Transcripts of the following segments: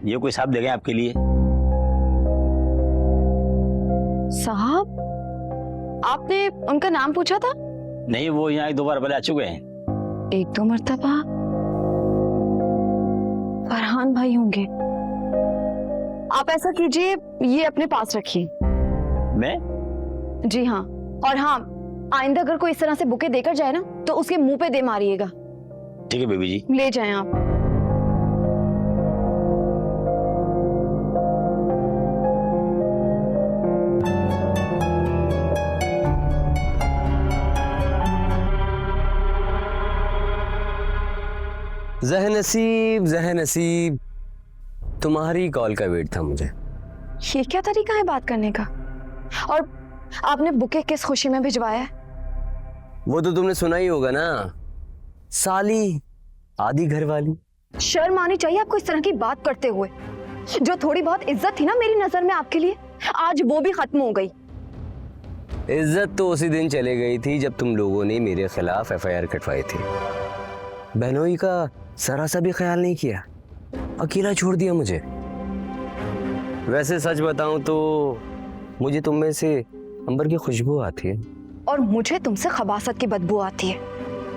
ये कोई साहब देंगे आपके लिए। साहब, आपने उनका नाम पूछा था? नहीं, वो यहाँ एक दो बार पहले आ चुके हैं। एक दो मर्तबा। फरहान भाई होंगे। आप ऐसा कीजिए, ये अपने पास रखिए। मैं? जी हाँ, और हाँ, आइंदा अगर कोई इस तरह से बुके देकर जाए ना तो उसके मुंह पे दे मारिएगा। ठीक है बेबी जी। ले जाएं आप। जह नसीब, तुम्हारी कॉल का वेट था मुझे। ये क्या तरीका है बात करने का? और आपने बुके किस खुशी में भिजवाया है? वो तो तुमने सुना ही होगा ना, साली आधी घर वाली। शर्म आनी चाहिए आपको इस तरह की बात करते हुए। जो थोड़ी बहुत इज्जत थी ना मेरी नजर में आपके लिए, आज वो भी खत्म हो गई। इज्जत तो उसी दिन चले गई थी जब तुम लोगों ने मेरे खिलाफ एफआईआर कटवाई थी। बहनोई का जरा सा भी ख्याल नहीं किया, अकेला छोड़ दिया मुझे। वैसे सच बताऊं तो मुझे तुम में से अंबर की खुशबू आती है, और मुझे तुमसे खबासत की बदबू आती है।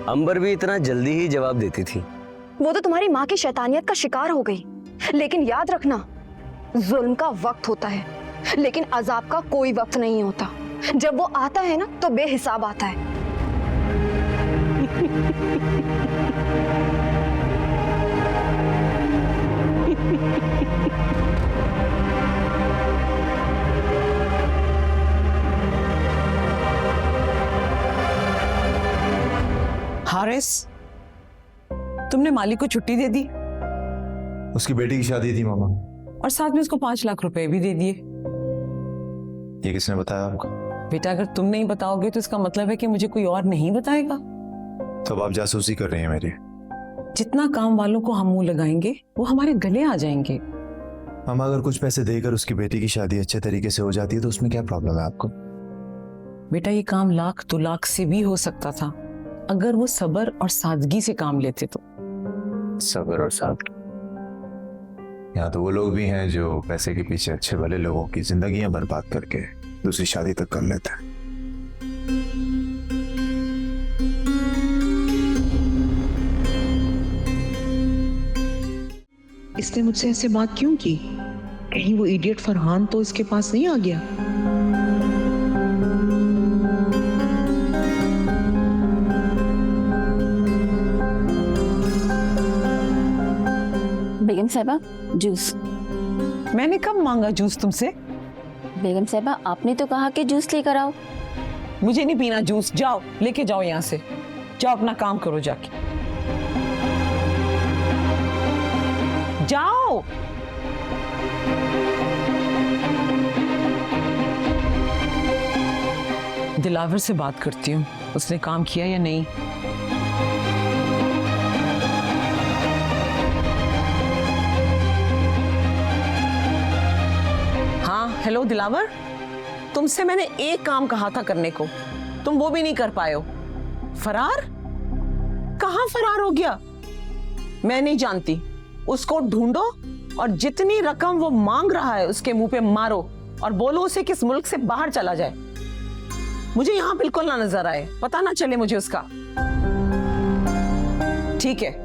अंबर भी इतना जल्दी ही जवाब देती थी। वो तो तुम्हारी माँ की शैतानियत का शिकार हो गई। लेकिन याद रखना, जुल्म का वक्त होता है, लेकिन अजाब का कोई वक्त नहीं होता। जब वो आता है ना तो बेहिसाब आता है। हारिस, तुमने मालिक को छुट्टी दे दी उसकी बेटी की शादी थी मामा। और साथ में उसको 5 लाख रुपए भी दे दिए। ये किसने बताया आपको? बेटा, अगर तुम नहीं बताओगे तो इसका मतलब है कि मुझे कोई और नहीं बताएगा। तो अब आप जासूसी कर रही हैं मेरी। जितना काम वालों को हम मुंह लगाएंगे वो हमारे गले आ जाएंगे। मामा, अगर कुछ पैसे देकर उसकी बेटी की शादी अच्छे तरीके से हो जाती है तो उसमें क्या प्रॉब्लम है आपको? बेटा, ये काम 1-2 लाख से भी हो सकता था अगर वो सब्र और सादगी से काम लेते तो। सब्र और सादगी? यहाँ तो वो लोग भी हैं जो पैसे के पीछे अच्छे भले लोगों की जिंदगियां बर्बाद करके दूसरी शादी तक कर लेते हैं। इसने मुझसे ऐसे बात क्यों की? कहीं वो इडियट फरहान तो इसके पास नहीं आ गया? बेगम साहिबा, जूस। मैंने कब मांगा जूस तुमसे? बेगम साहिबा, आपने तो कहा कि जूस लेकर आओ। मुझे नहीं पीना जूस। जाओ, लेके जाओ यहाँ से। जाओ, अपना काम करो जाके। जाओ। दिलावर से बात करती हूँ, उसने काम किया या नहीं। हाँ, हेलो दिलावर, तुमसे मैंने एक काम कहा था करने को, तुम वो भी नहीं कर पाए हो। फरार? कहाँ फरार हो गया? मैं नहीं जानती। उसको ढूंढो और जितनी रकम वो मांग रहा है उसके मुंह पे मारो और बोलो उसे किस मुल्क से बाहर चला जाए। मुझे यहां बिल्कुल ना नजर आए, पता ना चले मुझे उसका। ठीक है?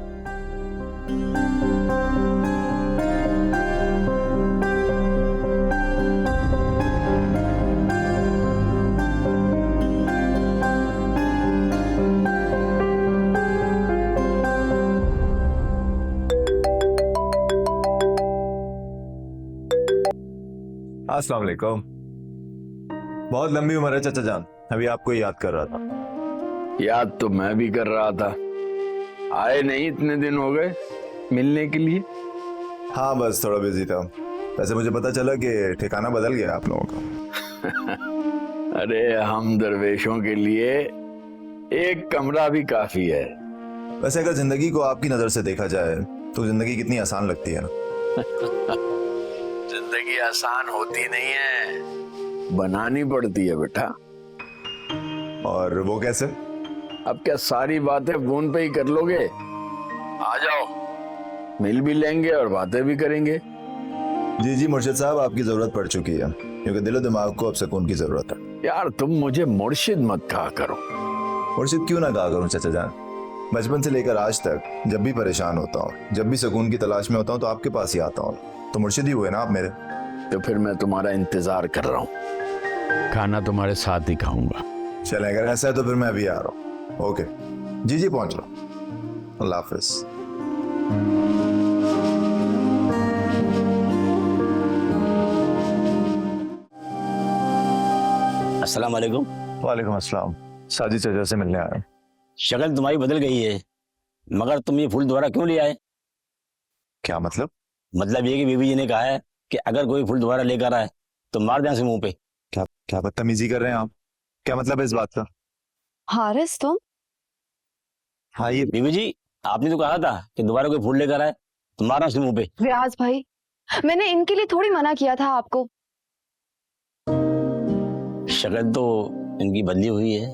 अस्सलाम वालेकुम। बहुत लंबी उम्र है चाचा जान, अभी आपको याद कर रहा था। याद तो मैं भी कर रहा था, आए नहीं इतने दिन हो गए मिलने के लिए। हाँ, बस थोड़ा बिजी था। वैसे मुझे पता चला कि ठिकाना बदल गया आप लोगों का। अरे हम दरवेशों के लिए एक कमरा भी काफी है। वैसे अगर जिंदगी को आपकी नजर से देखा जाए तो जिंदगी कितनी आसान लगती है ना। जिंदगी आसान होती नहीं है, बनानी पड़ती है बेटा। और वो कैसे? अब क्या सारी बातें फोन पे ही कर लोगे? आ जाओ, मिल भी लेंगे और बातें भी करेंगे। जी जी मुर्शिद साहब, आपकी जरूरत पड़ चुकी है, क्योंकि दिलो दिमाग को अब सुकून की जरूरत है। यार तुम मुझे मुर्शिद मत कहा करो। मुर्शिद क्यों ना कहा करूं चाचा जान, बचपन से लेकर आज तक जब भी परेशान होता हूँ, जब भी सुकून की तलाश में होता हूँ तो आपके पास ही आता हूँ, तो मुर्शिद ही हुए ना आप मेरे। तो फिर मैं तुम्हारा इंतजार कर रहा हूँ, खाना तुम्हारे साथ ही खाऊंगा। चले अगर ऐसा है तो फिर मैं अभी आ रहा हूँ। ओके जी जी पहुंच रहा हूँ, अल्लाह हाफिज। अस्सलाम वालेकुम। वालेकुम अस्सलाम। साजिद चाचा से मिलने आया। शक्ल तुम्हारी बदल गई है, मगर तुम ये फूल दोबारा क्यों ले आए? क्या मतलब? मतलब ये कि बीबी जी ने कहा है कि अगर कोई फूल दोबारा लेकर आए तो मार दें उसे मुंह पे। क्या क्या बदतमीजी कर रहे हैं आप? क्या मतलब है इस बात का? हारिस तुम? हाँ ये बीबी जी, आपने तो कहा था कि दोबारा कोई फूल लेकर आए तो मारना उसे मुंह पे। रियाज भाई, मैंने इनके लिए थोड़ी मना किया था आपको। शक्ल तो इनकी बदली हुई है।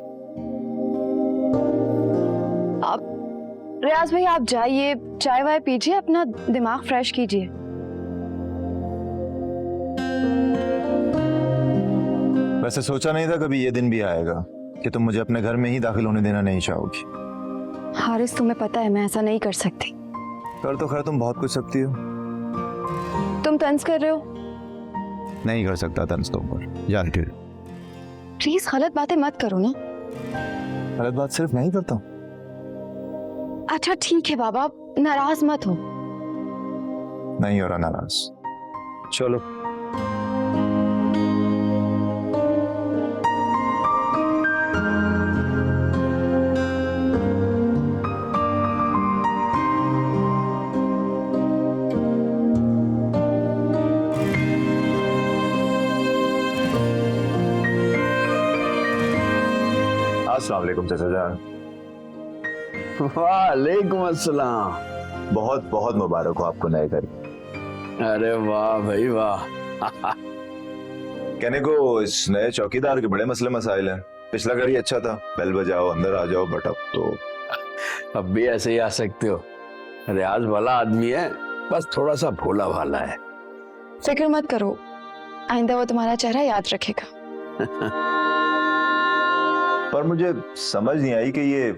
आप रियाज भाई आप जाइए, चाय वाय पीजिए, अपना दिमाग फ्रेश कीजिए। वैसे सोचा नहीं था कभी ये दिन भी आएगा कि तुम मुझे अपने घर में ही दाखिल होने देना नहीं चाहोगी। हारिस तुम्हें पता है मैं ऐसा नहीं कर सकती। कर तो खैर तुम बहुत कुछ सकती हो। तुम तंज कर रहे हो? नहीं कर सकता तंज तुम पर, जानती हो। प्लीज गलत बातें मत करो ना। गलत बात सिर्फ मैं ही करता हूँ। अच्छा ठीक है बाबा, नाराज मत हो। नहीं हो रहा नाराज। चलो अस्सलाम वालेकुम चाचा जान। वालेकुम अस्सलाम। बहुत बहुत मुबारक हो आपको नए घर। अरे वाह भाई वाह। कहने को इस नए चौकीदार के बड़े मसले मसाइल हैं। पिछला घर ही अच्छा था, बेल बजाओ अंदर आ जाओ, बट अब तो अब भी ऐसे ही आ सकते हो। रियाज भला आदमी है, बस थोड़ा सा भोला भाला है। फिक्र मत करो, आइंदा वो तुम्हारा चेहरा याद रखेगा। पर मुझे समझ नहीं आई कि ये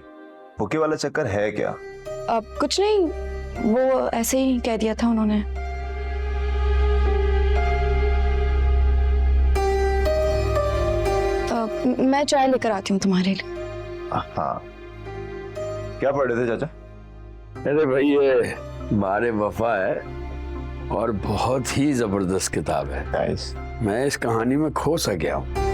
बुके वाला चक्कर है क्या? अब कुछ नहीं, वो ऐसे ही कह दिया था उन्होंने। मैं चाय लेकर आती हूँ तुम्हारे लिए। हाँ, क्या पढ़ रहे थे चाचा? अरे भाई ये बारे वफा है और बहुत ही जबरदस्त किताब है। नाइस। मैं इस कहानी में खो सा गया हूँ।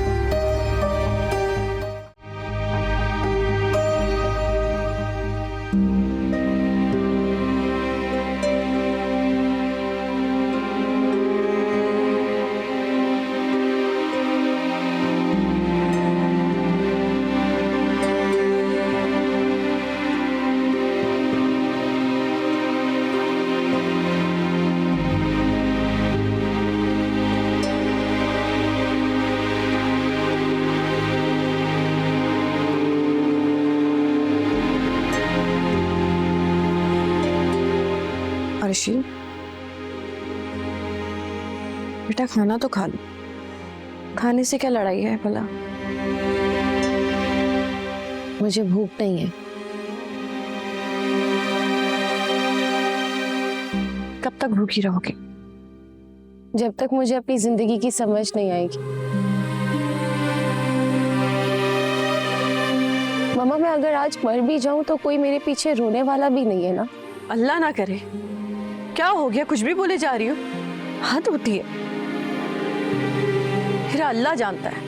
अर्शी बेटा खाना तो खा लो, खाने से क्या लड़ाई है भला? मुझे भूख नहीं है। कब तक भूखी रहोगे? जब तक मुझे अपनी जिंदगी की समझ नहीं आएगी। मम्मा मैं अगर आज मर भी जाऊं तो कोई मेरे पीछे रोने वाला भी नहीं है ना? अल्लाह ना करे। क्या हो गया, कुछ भी बोले जा रही हो? हद होती है। फिर अल्लाह जानता है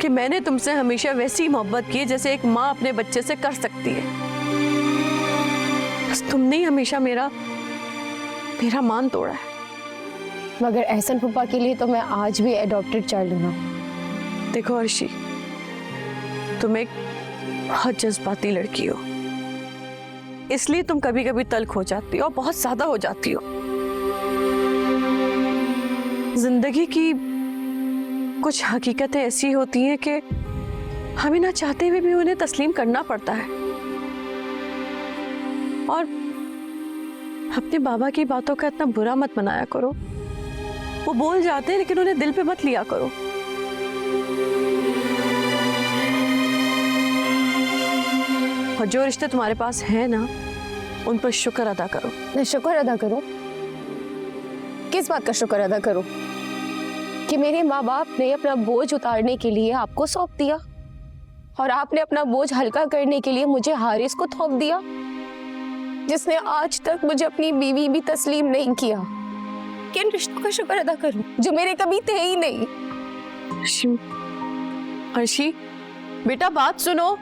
कि मैंने तुमसे हमेशा वैसी मोहब्बत की जैसे एक माँ अपने बच्चे से कर सकती है। बस तुमने ही हमेशा मेरा मान तोड़ा है। मगर एहसन फूफा के लिए तो मैं आज भी एडॉप्टेड चाइल्ड हूँ। देखो अर्शी, तुम एक बहुत जज्बाती लड़की हो, इसलिए तुम कभी कभी तल्ख हो जाती हो, बहुत ज्यादा हो जाती हो। जिंदगी की कुछ हकीकतें ऐसी होती हैं कि हमें ना चाहते हुए भी उन्हें तस्लीम करना पड़ता है। और अपने बाबा की बातों का इतना बुरा मत मनाया करो। वो बोल जाते हैं लेकिन उन्हें दिल पे मत लिया करो। और जो रिश्ते तुम्हारे पास है ना, उन पर शुक्र अदा करो। मैं शुक्र अदा करूं? किस बात का शुक्र अदा करूं? कि मेरे माँ बाप ने अपना बोझ उतारने के लिए आपको सौंप दिया और आपने अपना बोझ हल्का करने के लिए मुझे हारिस को थोप दिया, जिसने आज तक मुझे अपनी बीवी भी तस्लीम नहीं किया। किन रिश्तों का शुक्र अदा करूं जो मेरे कभी थे ही नहीं? अर्शी, बेटा बात सुनो।